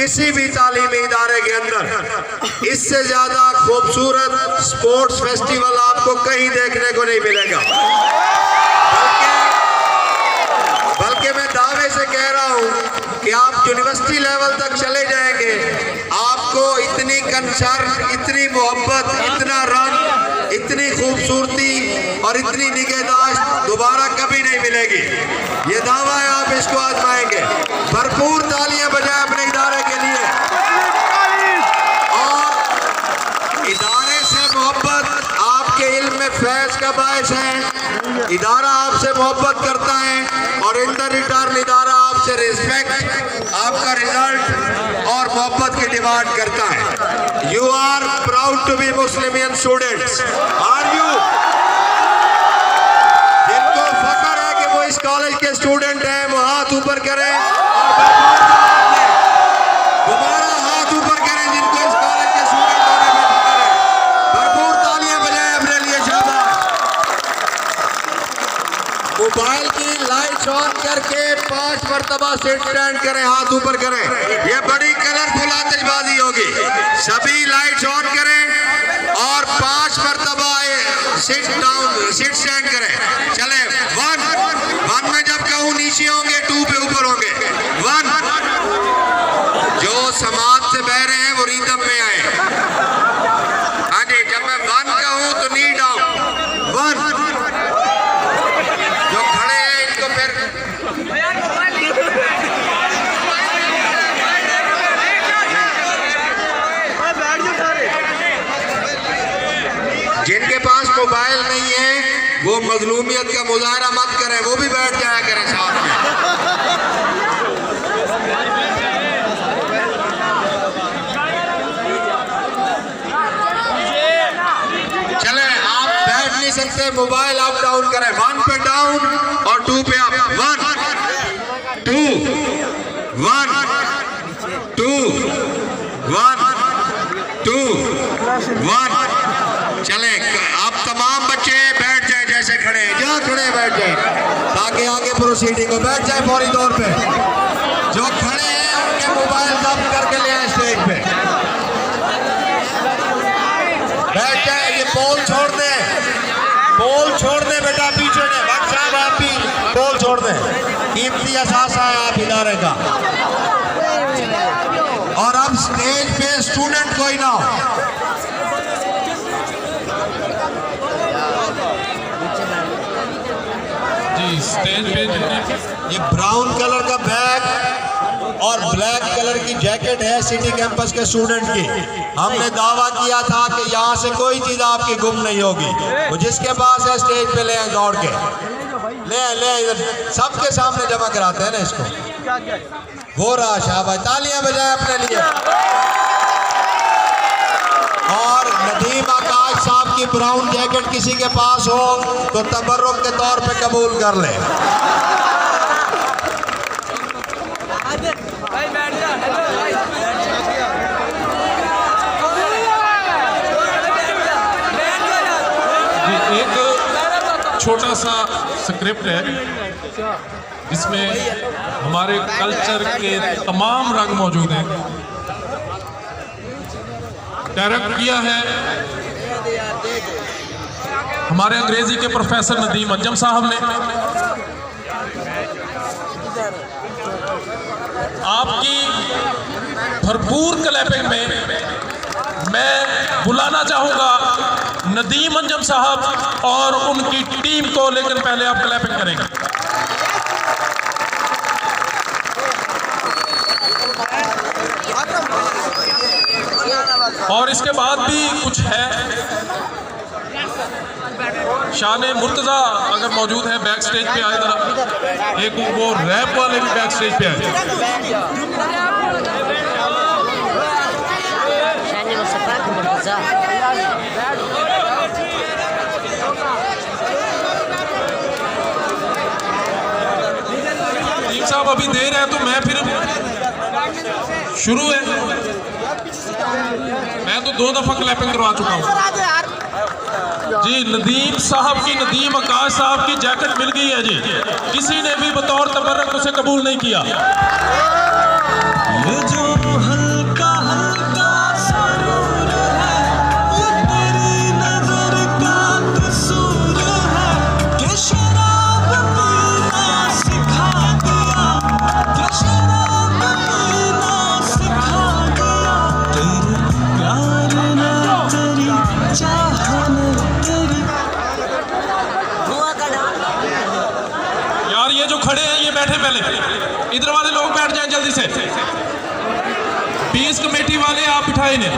किसी भी तालीमी इदारे के अंदर इससे ज्यादा खूबसूरत स्पोर्ट्स फेस्टिवल आपको कहीं देखने को नहीं मिलेगा। बल्कि मैं दावे से कह रहा हूं कि आप यूनिवर्सिटी लेवल तक चले जाएंगे, आपको इतनी कंसर्न, इतनी मोहब्बत, इतना रंग, इतनी खूबसूरती और इतनी निगहदाश्त दोबारा कभी नहीं मिलेगी। ये दावा है, आप इसको आजमाएंगे। भरपूर तालियां बजाएं अपने इदारे के लिए। और इदारे से मोहब्बत आपके इल्म में फैज का बायस है। इदारा आपसे मोहब्बत करता है और इन द रिटर्न इदारा आपसे रिस्पेक्ट, आपका रिजल्ट और मोहब्बत की डिमांड करता है। You are proud to be मुस्लिमियन स्टूडेंट्स, आर यू? जिनको फख्र है कि वो इस कॉलेज के स्टूडेंट हैं, वो हाथ ऊपर करें और दोबारा हाथ ऊपर करें जिनको इस कॉलेज के स्टूडेंट होने में फख्र है। भरपूर तालियां बजाएं अपने लिए। शाबाश। मोबाइल की लाइट्स ऑन करके 5 मरतबा सीट स्टैंड करें, हाथ ऊपर करें। ये बड़ी कलरफुल आतिशबाजी होगी। सभी लाइट्स ऑन करें और 5 मरतबा सीट स्टैंड करें। चले 1 में जब कहूँ नीचे होंगे, 2 पे ऊपर होंगे। 1, जो समाज से बह रहे हैं वो रिदम में आए। हाँ जी, जब मैं 1 कहूँ तो नी डाउन। 1, जो खड़े हैं इनको फिर जिनके पास मोबाइल नहीं है वो मजलूमियत का मुजाहरा मत करें, वो भी बैठ जाया करें साथ में। चले, आप बैठ नहीं सकते, मोबाइल अप डाउन करें। 1 पे डाउन और 2 पे अप। 1 2 1 2 1 2 1। चले, आप तमाम बच्चे बैठ जाए जैसे खड़े हैं, जहाँ खड़े बैठ जाए ताकि आगे प्रोसीडिंग हो। बैठ जाए फौरी तौर पे। जो खड़े हैं उनके मोबाइल जब्त करके ले आए स्टेज पे। बैठ जाए। ये पोल छोड़ दे, पोल छोड़ दे बेटा, पीछे ने भक्त साहब आप भी पोल छोड़ दे। कीमती असासा है आप इदारे का। और अब स्टेज पे स्टूडेंट कोई ना हो। स्टेज पे ये ब्राउन कलर का बैग और ब्लैक कलर की जैकेट है सिटी कैंपस के स्टूडेंट की। हमने दावा किया था कि यहाँ से कोई चीज आपकी गुम नहीं होगी। वो जिसके पास है स्टेज पे ले दौड़ के ले इधर सबके सामने जमा कराते हैं ना इसको। वो रहा शाबाश, तालियां बजाएं अपने लिए। और नदीम आकाश साहब की ब्राउन जैकेट किसी के पास हो तो तबर्रुक के तौर पे कबूल कर ले। एक छोटा सा स्क्रिप्ट है जिसमें हमारे कल्चर के तमाम रंग मौजूद हैं। डायरेक्ट किया है हमारे अंग्रेजी के प्रोफेसर नदीम अंजम साहब ने। आपकी भरपूर क्लैपिंग में मैं बुलाना चाहूंगा नदीम अंजम साहब और उनकी टीम को, लेकिन पहले आप क्लैपिंग करेंगे। और इसके बाद भी कुछ है। शान मुर्तज़ा अगर मौजूद है बैक स्टेज पे आए जरा। एक वो रैप वाले भी बैक स्टेज पे आए। साहब अभी दे रहे हैं तो मैं फिर शुरू है। मैं तो 2 दफा क्लैपिंग करवा चुका हूँ जी। नदीम साहब की, नदीम आकाश साहब की जैकेट मिल गई है जी। किसी ने भी बतौर तबर्रुक उसे कबूल नहीं किया। ये जो कमेटी वाले आप बिठाए ने।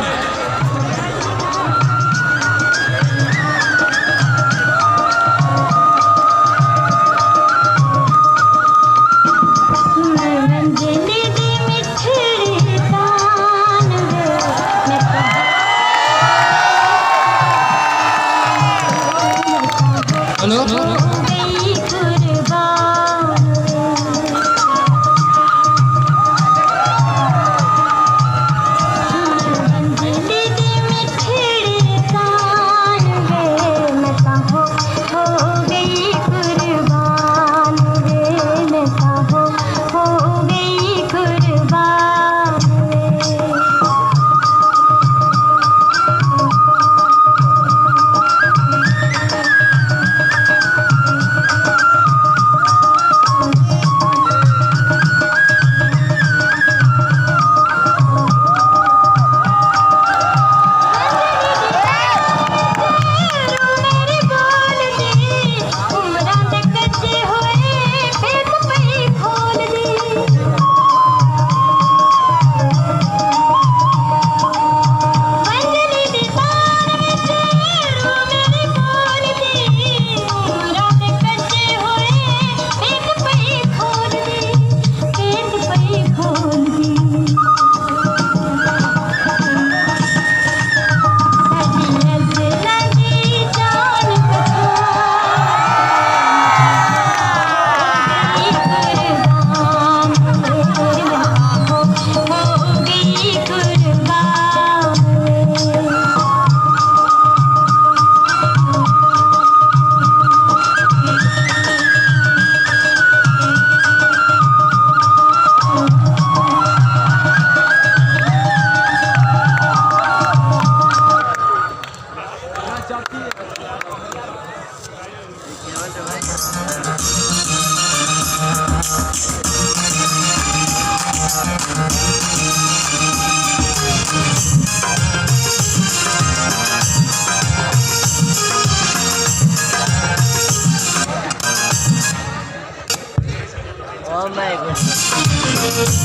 Oh my goodness.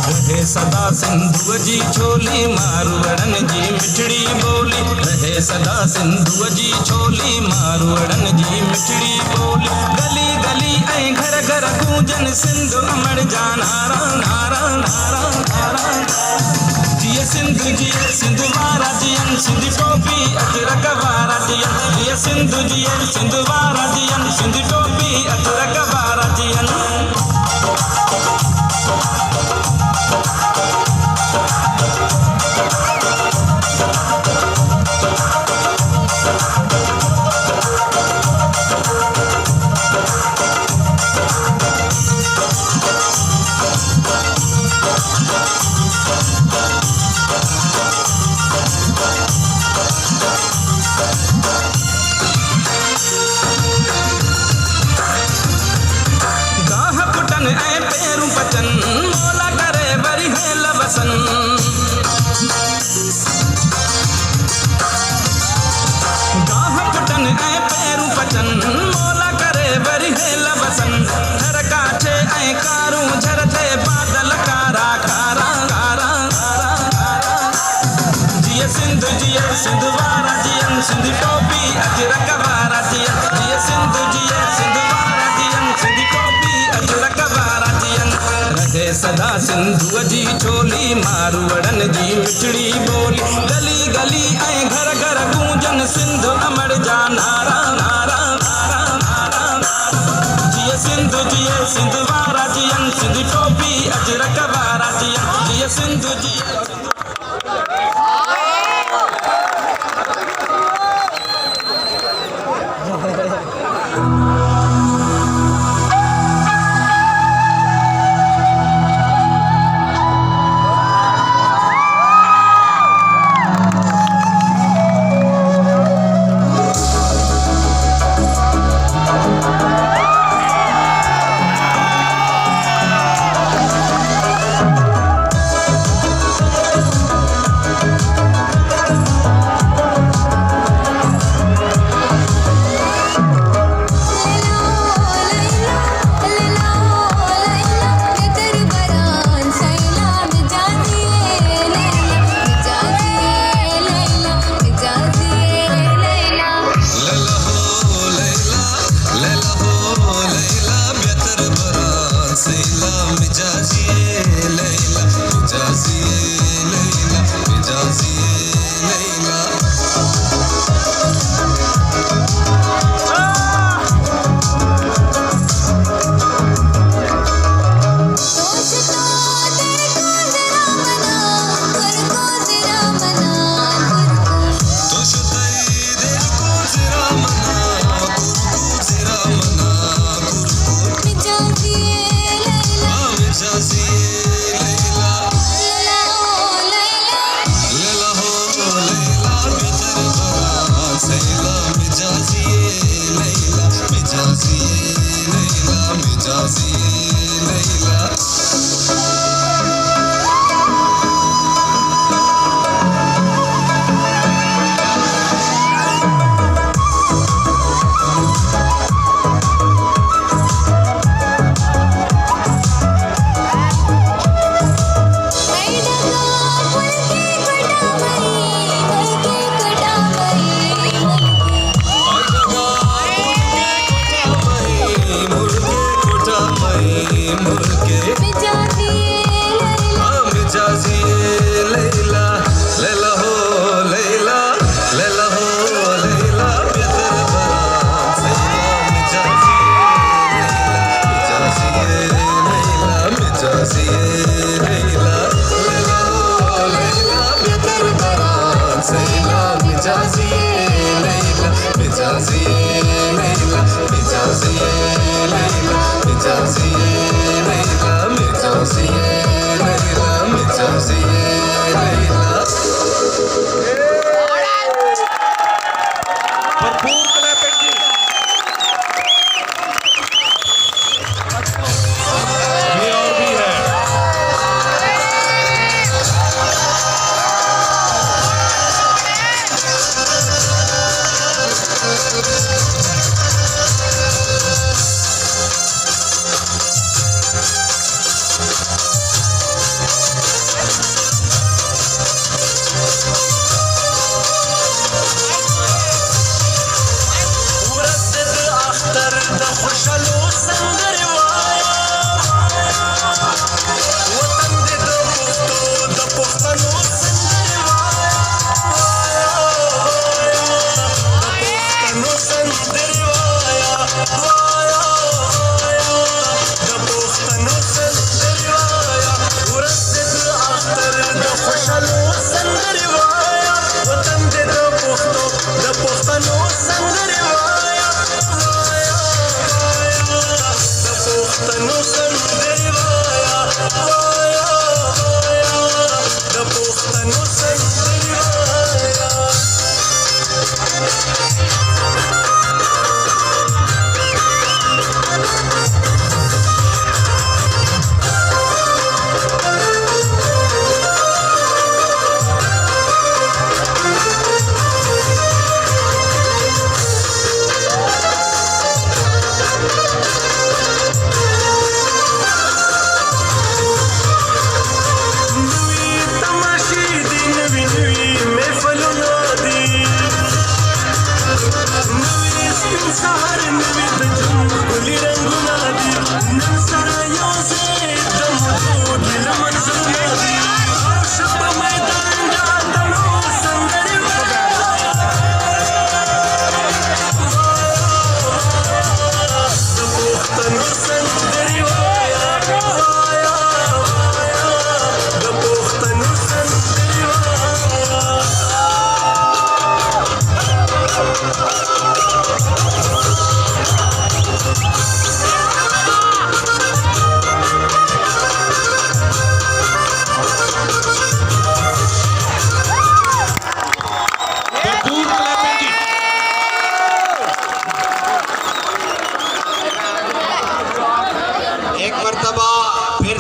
रहे सदा सिंधु जी छोली मारवड़न जी मिठड़ी बोली। रहे सदा सिंधु जी छोली मारवड़न जी मिठड़ी बोली। गली गली ऐं घर घर गूंजन सिंधु अमर जा नारा नारा नारा नारा। जिए सिंधु जिए सिंधु वारा जियन सिंधु टोपी अजरक वारा जियन। जिए सिंधु जिए सिंधु वारा जियन सिंधु टोपी अजरक वारा जियन। पेरू बचन मोला करे बरी है लबसन। गाह पटन ऐ पेरू बचन मोला करे बरी है लबसन। झर काठे ऐ कारू झरते बादल कारा कारा कारा कारा। जिए सिंधु जिए सिंधु वारा जियन सिंधु टोपी अजरक वारा जियन। जिए सिंधु जिए सिंधु वारा जियन सिंधु टोपी अजरक वारा जियन। रहे सदा सिंधु जी छोली मारवड़न जी मिठड़ी बोली। गली गली ऐं घर घर गूंजन सिंधु अमर जा नारा नारा नारा नारा नारा। जिए सिंधु जिए सिंधु वारा जियन सिंधु टोपी अजरक वारा जियन। जिए सिंधु जिए भरपूर क्लैपिंग जी। ये और भी है।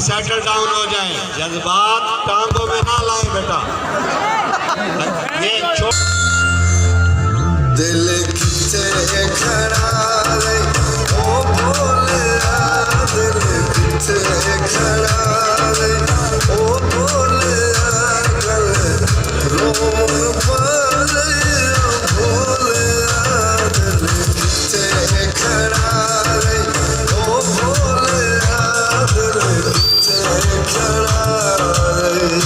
सेटल डाउन हो जाएं, जज्बात टांगों में ना लाए बेटा। ये दिल किथे खड़ा रे ओ बोलिया, दिल किथे खड़ा रे ओ बोलिया, गल रोन पालिया बोलिया, दिल किथे खड़ा रे ओ बोलिया, दिल किथे खड़ा रे।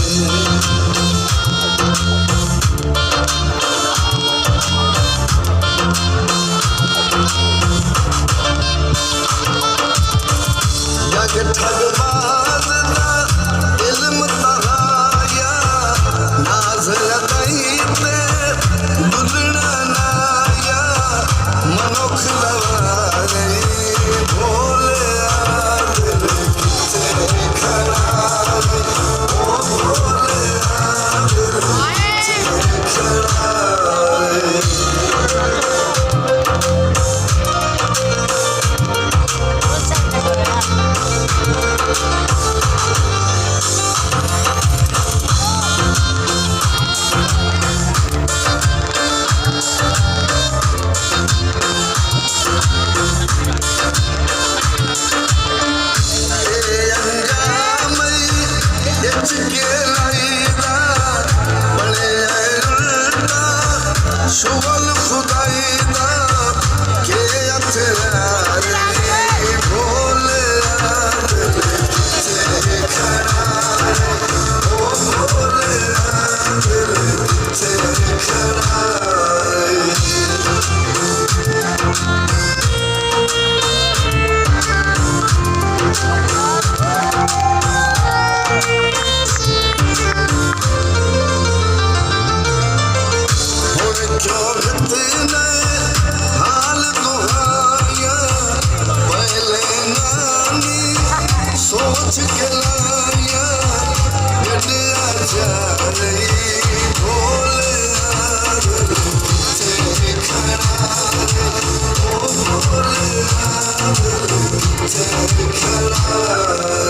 किथे खड़ा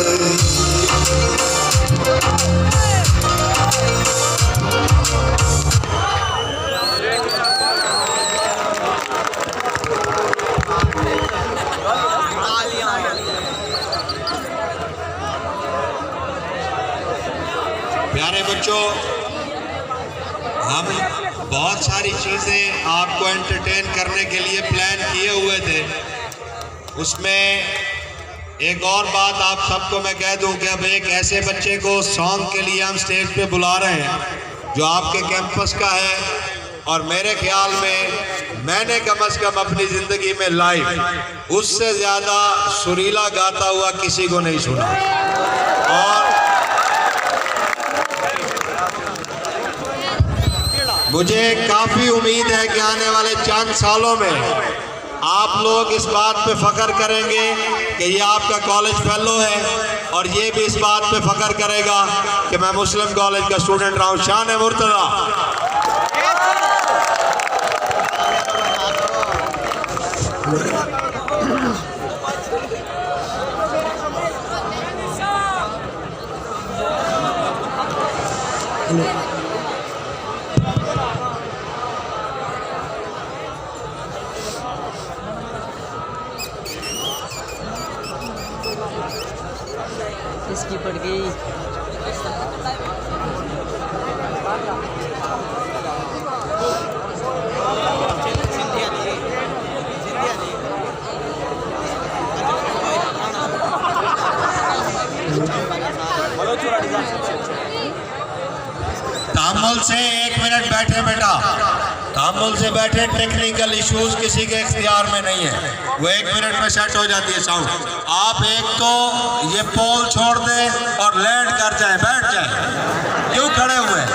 रे प्यारे बच्चों, हम बहुत सारी चीज़ें आपको एंटरटेन करने के लिए प्लान किए हुए थे। उसमें एक और बात आप सबको मैं कह दूं कि अब एक ऐसे बच्चे को सॉन्ग के लिए हम स्टेज पे बुला रहे हैं जो आपके कैंपस का है, और मेरे ख्याल में मैंने कम से कम अपनी ज़िंदगी में लाइव उससे ज़्यादा सुरीला गाता हुआ किसी को नहीं सुना। और मुझे काफ़ी उम्मीद है कि आने वाले चंद सालों में आप लोग इस बात पे फ़ख्र करेंगे कि ये आपका कॉलेज फेलो है, और ये भी इस बात पे फ़ख्र करेगा कि मैं मुस्लिम कॉलेज का स्टूडेंट रहा हूँ। शान मुर्तज़ा। इसकी पड़ गई। तामुल से 1 मिनट बैठे बेटा, तामुल से बैठे। टेक्निकल इश्यूज किसी के इख्तियार में नहीं है, वो 1 मिनट में सेट हो जाती है साउंड। आप एक तो ये पोल छोड़ दें और लैंड कर जाएं, बैठ जाएं, क्यों खड़े हुए हैं?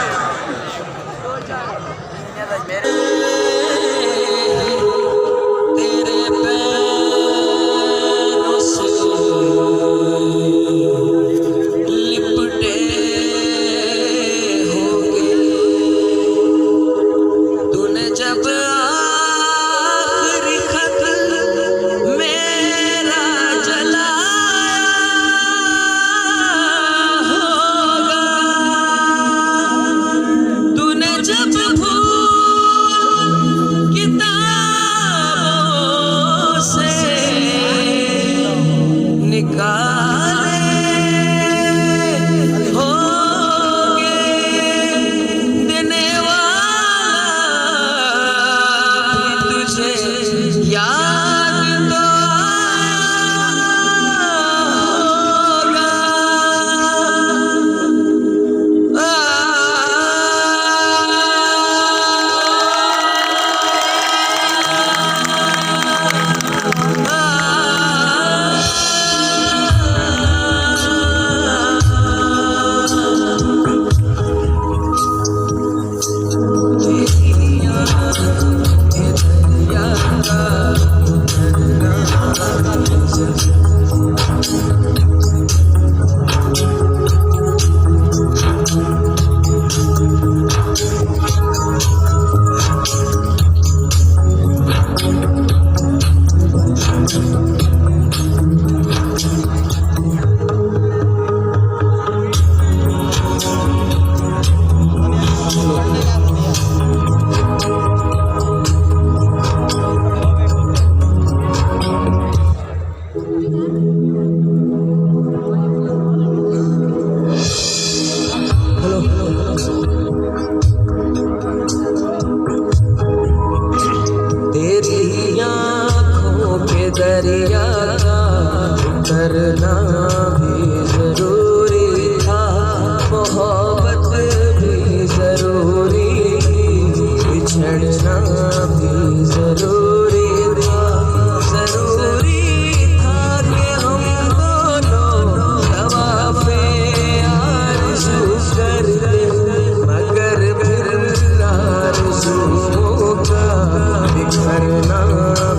दरिया करना भी जरूरी था, मोहब्बत भी जरूरी, बिछड़ना भी जरूरी था। जरूरी था कि हम दोनों तवाफ़े आरज़ू करते, मगर फिर आरज़ुओं का बिखरना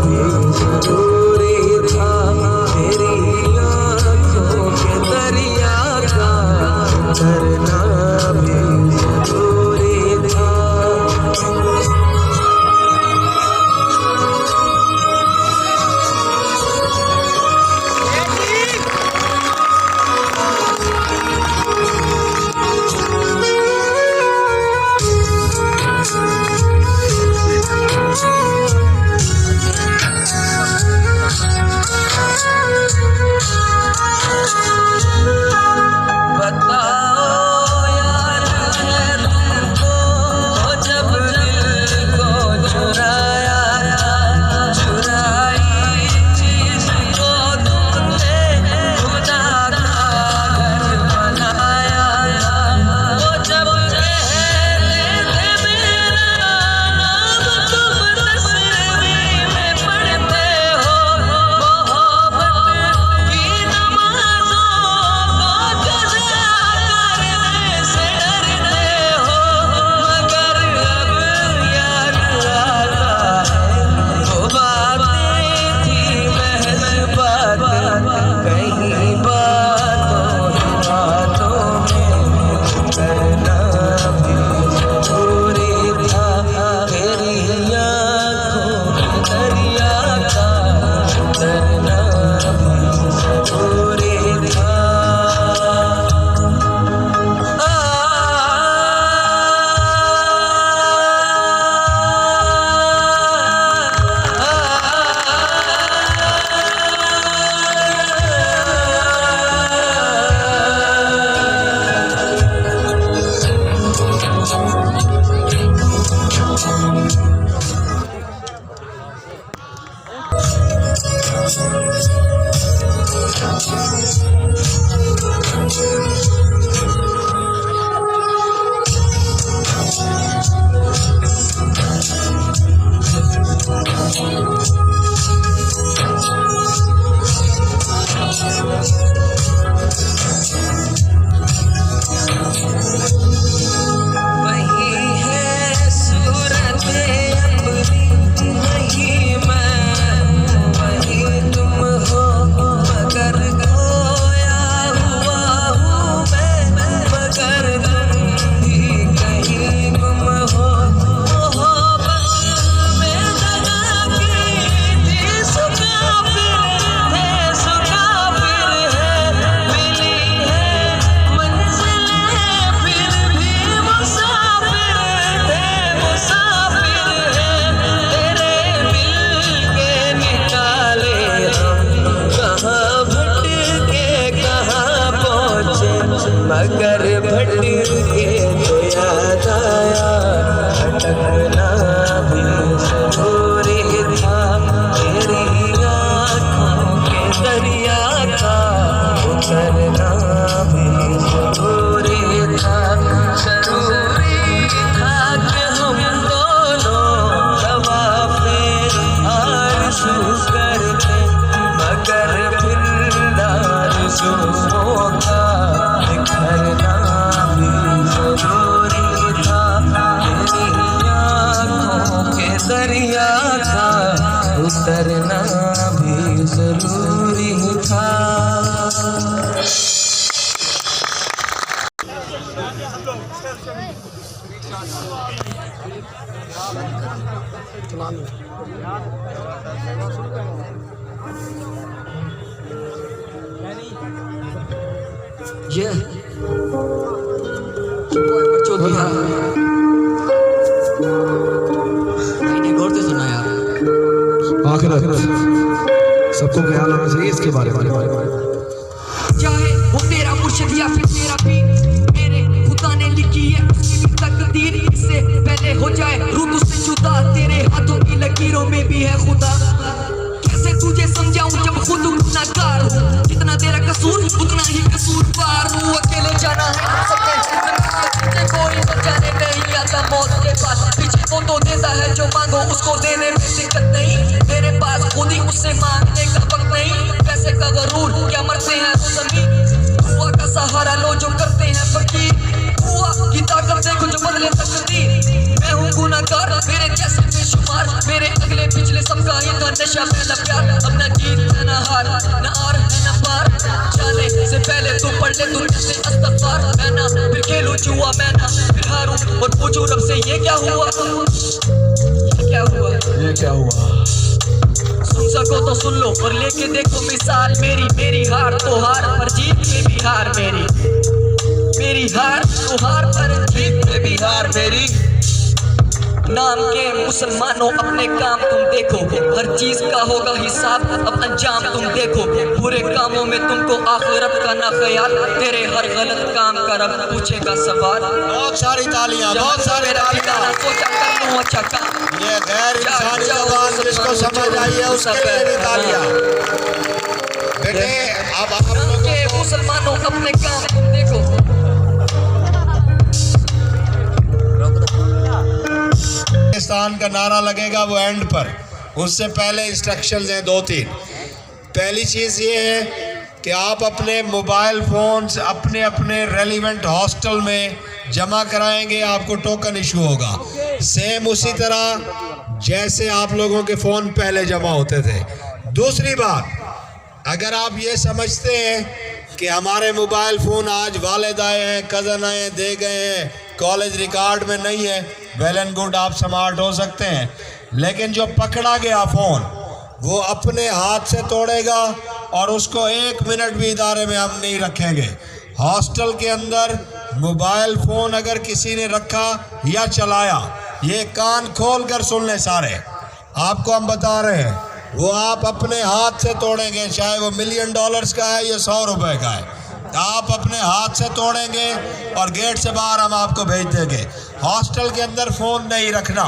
भी जरूरी था। वही है सूरत अपनी, वही मैं हूँ, वही तुम हो, मगर खोया हुआ हूँ मैं, मगर तुम भी कहीं गुम हो। मोहब्बत में दगा की थी सुकाफिर है, सुकाफिर है, मिली है मंजिलें फिर भी मुसाफिर थे, मुसाफिर है, तेरे मिल के निकाले हम कहाँ भटके कहाँ पहुँचे, मगर भटके तो याद आया भटकना भी जरूरी था, तेरी आँखों के दरिया का उतरना भी जरूरी था, जरूरी था कि हम दोनों तवाफ़े आरज़ू करते, मगर फिर आरज़ुओं का बिखरना भी जरूरी था, तेरी आँखों के दरिया का उतरना भी जरूरी था। ये पोएम चौधरी है, मैंने गौर से सुना यार। आखिरत सबको ख्याल आना चाहिए इसके बारे में। चाहे वो तेरा मुर्शिद या फिर तेरा पीर, मेरे खुदा ने लिखी है उसकी भी तकदीर, इससे पहले हो जाए रूह तुझसे जुदा, तेरे हाथों की लकीरों में भी है खुदा। कैसे तुझे समझाऊं जब खुद गुनाहगार हूँ, जितना तेरा कसूर उतना ही कसूरवार हूँ। अकेले जाना है हम सबने, तुझे कोई बचाने नहीं आता मौत के पास, पीछे कौन तो देता है जो मांगो उसको देने में दिक्कत नहीं, तेरे पास खुद ही उससे मांगने का वक्त नहीं। पैसे का गरूर क्या मरते हैं ज़मीन, हुआ का सहारा लो जो करते हैं फकीर, हुआ की ताकत देखो जो बदले तकदीर। मैं हूँ गुनाहगार मेरे जैसे बेशुमार, मेरे अगले पिछले सबका इनका नशा पहला प्यार, अब न जीत है न हार, न आर है न पार, जाने से पहले तू पढ़ ले तू से इस्तग़फ़ार। मैं ना फिर खेलूं जुआ, मैं ना फिर हारूं और पूछूं रब से ये क्या हुआ, ये क्या हुआ, ये क्या हुआ? सुन सको तो सुन लो और लेके देखो मिसाल मेरी, मेरी हार तो हार पर जीत में भी हार मेरी, मेरी हार तो हार पर जीत में भी हार मेरी। नाम के मुसलमानों अपने काम तुम देखो, हर चीज का होगा हिसाब, अब अंजाम तुम देखो, बुरे कामों में तुमको आखिरत का ना ख्याल, तेरे हर गलत काम का रब पूछेगा सवाल। बहुत सारी तालियां, बहुत सारी तालियां। सोचा कर लूं अच्छा काम, ये गैर इंसानी ज़बान जिसको समझ आई है उसके लिए भी तालियां। बेटे अब आप नाम के मुसलमानों अपने काम तुम देखो। पाकिस्तान का नारा लगेगा वो एंड पर, उससे पहले इंस्ट्रक्शंस हैं 2-3। पहली चीज़ ये है कि आप अपने मोबाइल फ़ोन्स अपने अपने रेलिवेंट हॉस्टल में जमा कराएंगे, आपको टोकन इशू होगा, सेम उसी तरह जैसे आप लोगों के फ़ोन पहले जमा होते थे। दूसरी बात, अगर आप ये समझते हैं कि हमारे मोबाइल फ़ोन आज वालिद आए हैं, कज़न आए हैं, दे गए हैं, कॉलेज रिकॉर्ड में नहीं है, वेल एंड गुड, आप स्मार्ट हो सकते हैं, लेकिन जो पकड़ा गया फ़ोन वो अपने हाथ से तोड़ेगा और उसको 1 मिनट भी इदारे में हम नहीं रखेंगे। हॉस्टल के अंदर मोबाइल फ़ोन अगर किसी ने रखा या चलाया, ये कान खोल कर सुन ले सारे, आपको हम बता रहे हैं, वो आप अपने हाथ से तोड़ेंगे, चाहे वो $1 मिलियन का है या 100 रुपए का है, आप अपने हाथ से तोड़ेंगे और गेट से बाहर हम आपको भेज देंगे। हॉस्टल के अंदर फ़ोन नहीं रखना।